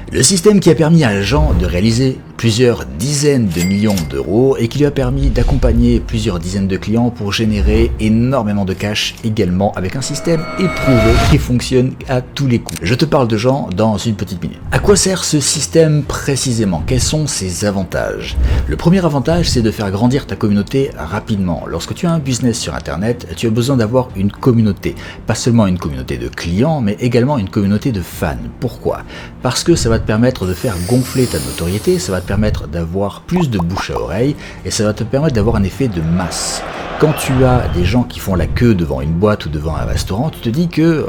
Le système qui a permis à Jean de réaliser plusieurs dizaines de millions d'euros et qui lui a permis d'accompagner plusieurs dizaines de clients pour générer énormément de cash également avec un système éprouvé qui fonctionne à tous les coups. Je te parle de Jean dans une petite minute. À quoi sert ce système précisément? Quels sont ses avantages? Le premier avantage, c'est de faire grandir ta communauté rapidement. Lorsque tu as un business sur internet, tu as besoin d'avoir une communauté. Pas seulement une communauté de clients, mais également une communauté de fans. Pourquoi? Parce que ça va te permettre de faire gonfler ta notoriété, ça va te permettre d'avoir plus de bouche à oreille et ça va te permettre d'avoir un effet de masse. Quand tu as des gens qui font la queue devant une boîte ou devant un restaurant, tu te dis que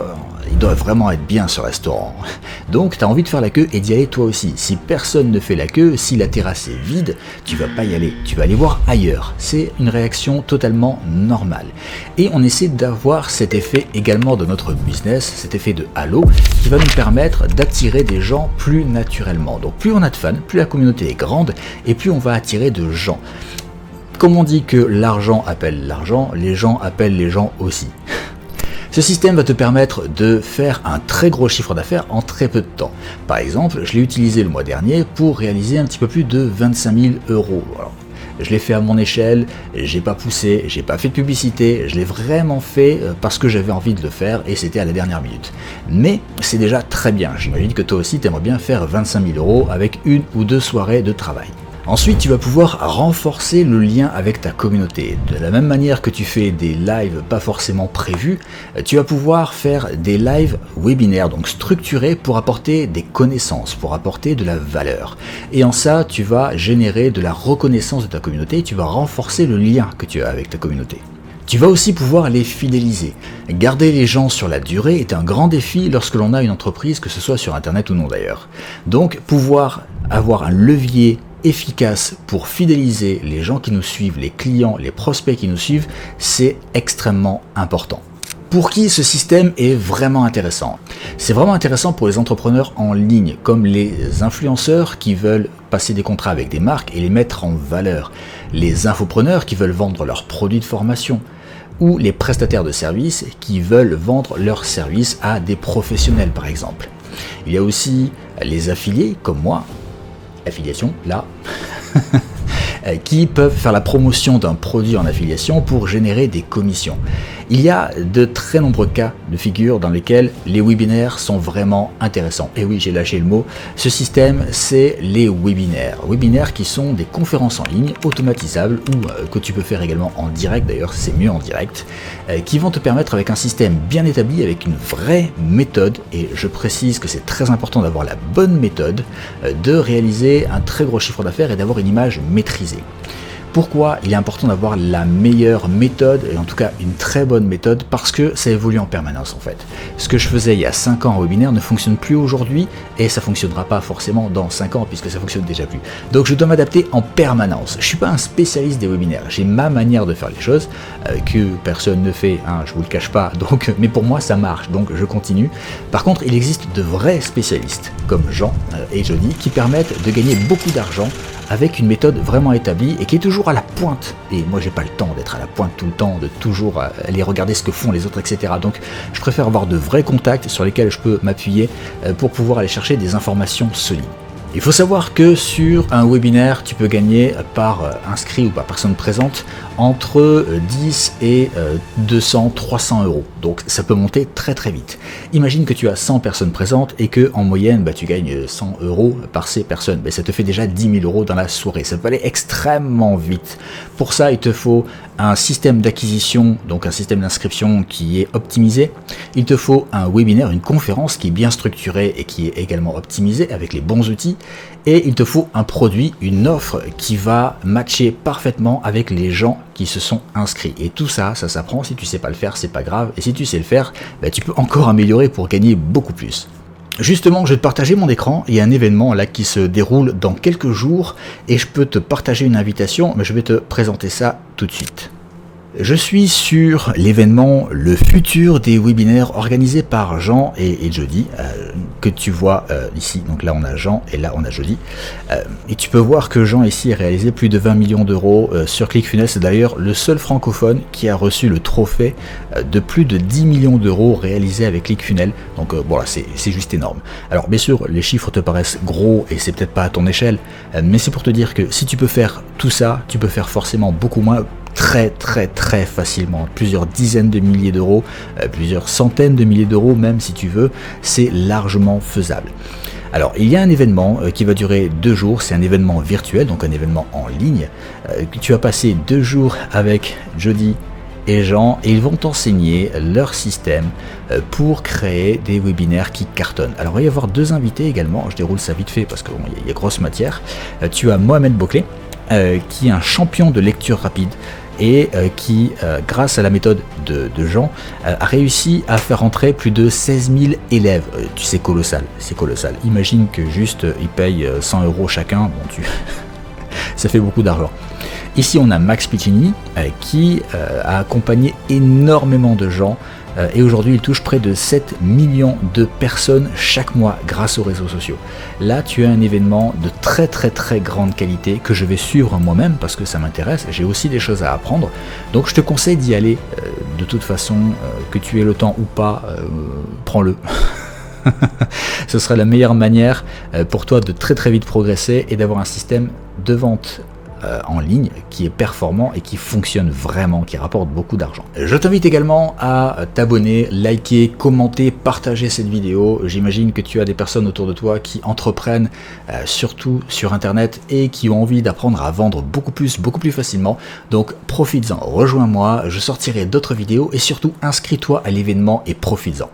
il doit vraiment être bien ce restaurant. Donc tu as envie de faire la queue et d'y aller toi aussi. Si personne ne fait la queue, si la terrasse est vide, tu vas pas y aller, tu vas aller voir ailleurs. C'est une réaction totalement normale. Et on essaie d'avoir cet effet également dans notre business, cet effet de halo, qui va nous permettre d'attirer des gens plus naturellement. Donc plus on a de fans, plus la communauté est grande et plus on va attirer de gens. Comme on dit que l'argent appelle l'argent, les gens appellent les gens aussi. Ce système va te permettre de faire un très gros chiffre d'affaires en très peu de temps. Par exemple, je l'ai utilisé le mois dernier pour réaliser un petit peu plus de 25 000 euros. Alors, je l'ai fait à mon échelle, j'ai pas poussé, j'ai pas fait de publicité, je l'ai vraiment fait parce que j'avais envie de le faire et c'était à la dernière minute. Mais c'est déjà très bien, j'imagine que toi aussi tu aimerais bien faire 25 000 euros avec une ou deux soirées de travail. Ensuite, tu vas pouvoir renforcer le lien avec ta communauté. De la même manière que tu fais des lives pas forcément prévus, tu vas pouvoir faire des lives webinaires, donc structurés pour apporter des connaissances, pour apporter de la valeur. Et en ça, tu vas générer de la reconnaissance de ta communauté, tu vas renforcer le lien que tu as avec ta communauté. Tu vas aussi pouvoir les fidéliser. Garder les gens sur la durée est un grand défi lorsque l'on a une entreprise, que ce soit sur Internet ou non d'ailleurs. Donc, pouvoir avoir un levier efficace pour fidéliser les gens qui nous suivent, les clients, les prospects qui nous suivent, c'est extrêmement important. Pour qui ce système est vraiment intéressant? C'est vraiment intéressant pour les entrepreneurs en ligne, comme les influenceurs qui veulent passer des contrats avec des marques et les mettre en valeur, les infopreneurs qui veulent vendre leurs produits de formation, ou les prestataires de services qui veulent vendre leurs services à des professionnels par exemple. Il y a aussi les affiliés comme moi, affiliation là, qui peuvent faire la promotion d'un produit en affiliation pour générer des commissions. Il y a de très nombreux cas de figure dans lesquels les webinaires sont vraiment intéressants. Et oui, j'ai lâché le mot. Ce système, c'est les webinaires. Webinaires qui sont des conférences en ligne automatisables ou que tu peux faire également en direct, d'ailleurs c'est mieux en direct, qui vont te permettre avec un système bien établi, avec une vraie méthode, et je précise que c'est très important d'avoir la bonne méthode, de réaliser un très gros chiffre d'affaires et d'avoir une image maîtrisée. Pourquoi il est important d'avoir la meilleure méthode, et en tout cas une très bonne méthode? Parce que ça évolue en permanence en fait. Ce que je faisais il y a 5 ans en webinaire ne fonctionne plus aujourd'hui, et ça ne fonctionnera pas forcément dans 5 ans puisque ça fonctionne déjà plus. Donc je dois m'adapter en permanence. Je ne suis pas un spécialiste des webinaires, j'ai ma manière de faire les choses, que personne ne fait, hein, je vous le cache pas, donc, mais pour moi ça marche, donc je continue. Par contre, il existe de vrais spécialistes, comme Jean et Jody, qui permettent de gagner beaucoup d'argent avec une méthode vraiment établie et qui est toujours à la pointe. Et moi, j'ai pas le temps d'être à la pointe tout le temps, de toujours aller regarder ce que font les autres, etc. Donc, je préfère avoir de vrais contacts sur lesquels je peux m'appuyer pour pouvoir aller chercher des informations solides. Il faut savoir que sur un webinaire, tu peux gagner par inscrit ou par personne présente entre 10 et 200, 300 euros. Donc ça peut monter très très vite. Imagine que tu as 100 personnes présentes et que en moyenne, tu gagnes 100 euros par ces personnes. Ça te fait déjà 10 000 euros dans la soirée. Ça peut aller extrêmement vite. Pour ça, il te faut un système d'acquisition, donc un système d'inscription qui est optimisé. Il te faut un webinaire, une conférence qui est bien structurée et qui est également optimisée avec les bons outils. Et il te faut un produit, une offre qui va matcher parfaitement avec les gens qui se sont inscrits. Et tout ça, ça s'apprend. Si tu sais pas le faire, c'est pas grave. Et si tu sais le faire, tu peux encore améliorer pour gagner beaucoup plus. Justement, je vais te partager mon écran. Il y a un événement là qui se déroule dans quelques jours et je peux te partager une invitation, mais je vais te présenter ça tout de suite. Je suis sur l'événement Le futur des webinaires organisé par Jean et Jody. que tu vois ici. Donc là on a Jean et là on a Jody. Et tu peux voir que Jean ici a réalisé plus de 20 millions d'euros sur ClickFunnels. C'est d'ailleurs le seul francophone qui a reçu le trophée de plus de 10 millions d'euros réalisés avec ClickFunnels. Donc voilà, c'est juste énorme. Alors bien sûr, les chiffres te paraissent gros et c'est peut-être pas à ton échelle, mais c'est pour te dire que si tu peux faire tout ça, tu peux faire forcément beaucoup moins, très facilement, plusieurs dizaines de milliers d'euros, plusieurs centaines de milliers d'euros même si tu veux, c'est largement faisable. Alors il y a un événement qui va durer 2 jours, c'est un événement virtuel, donc un événement en ligne. Tu vas passer 2 jours avec Jody et Jean et ils vont t'enseigner leur système pour créer des webinaires qui cartonnent. Alors il va y avoir 2 invités également, je déroule ça vite fait parce qu'il y a grosse matière. Tu as Mohamed Bouclé qui est un champion de lecture rapide et qui, grâce à la méthode de Jean, a réussi à faire entrer plus de 16 000 élèves. C'est colossal, c'est colossal. Imagine que juste ils payent 100 € chacun, bon, ça fait beaucoup d'argent. Ici on a Max Piccini qui a accompagné énormément de gens et aujourd'hui il touche près de 7 millions de personnes chaque mois grâce aux réseaux sociaux. Là tu as un événement de très grande qualité que je vais suivre moi-même parce que ça m'intéresse, j'ai aussi des choses à apprendre, donc je te conseille d'y aller de toute façon, que tu aies le temps ou pas, prends-le. Ce sera la meilleure manière pour toi de très vite progresser et d'avoir un système de vente en ligne qui est performant et qui fonctionne vraiment, qui rapporte beaucoup d'argent. Je t'invite également à t'abonner, liker, commenter, partager cette vidéo. J'imagine que tu as des personnes autour de toi qui entreprennent surtout sur internet et qui ont envie d'apprendre à vendre beaucoup plus facilement. Donc profites-en, rejoins-moi, je sortirai d'autres vidéos et surtout inscris-toi à l'événement et profites-en.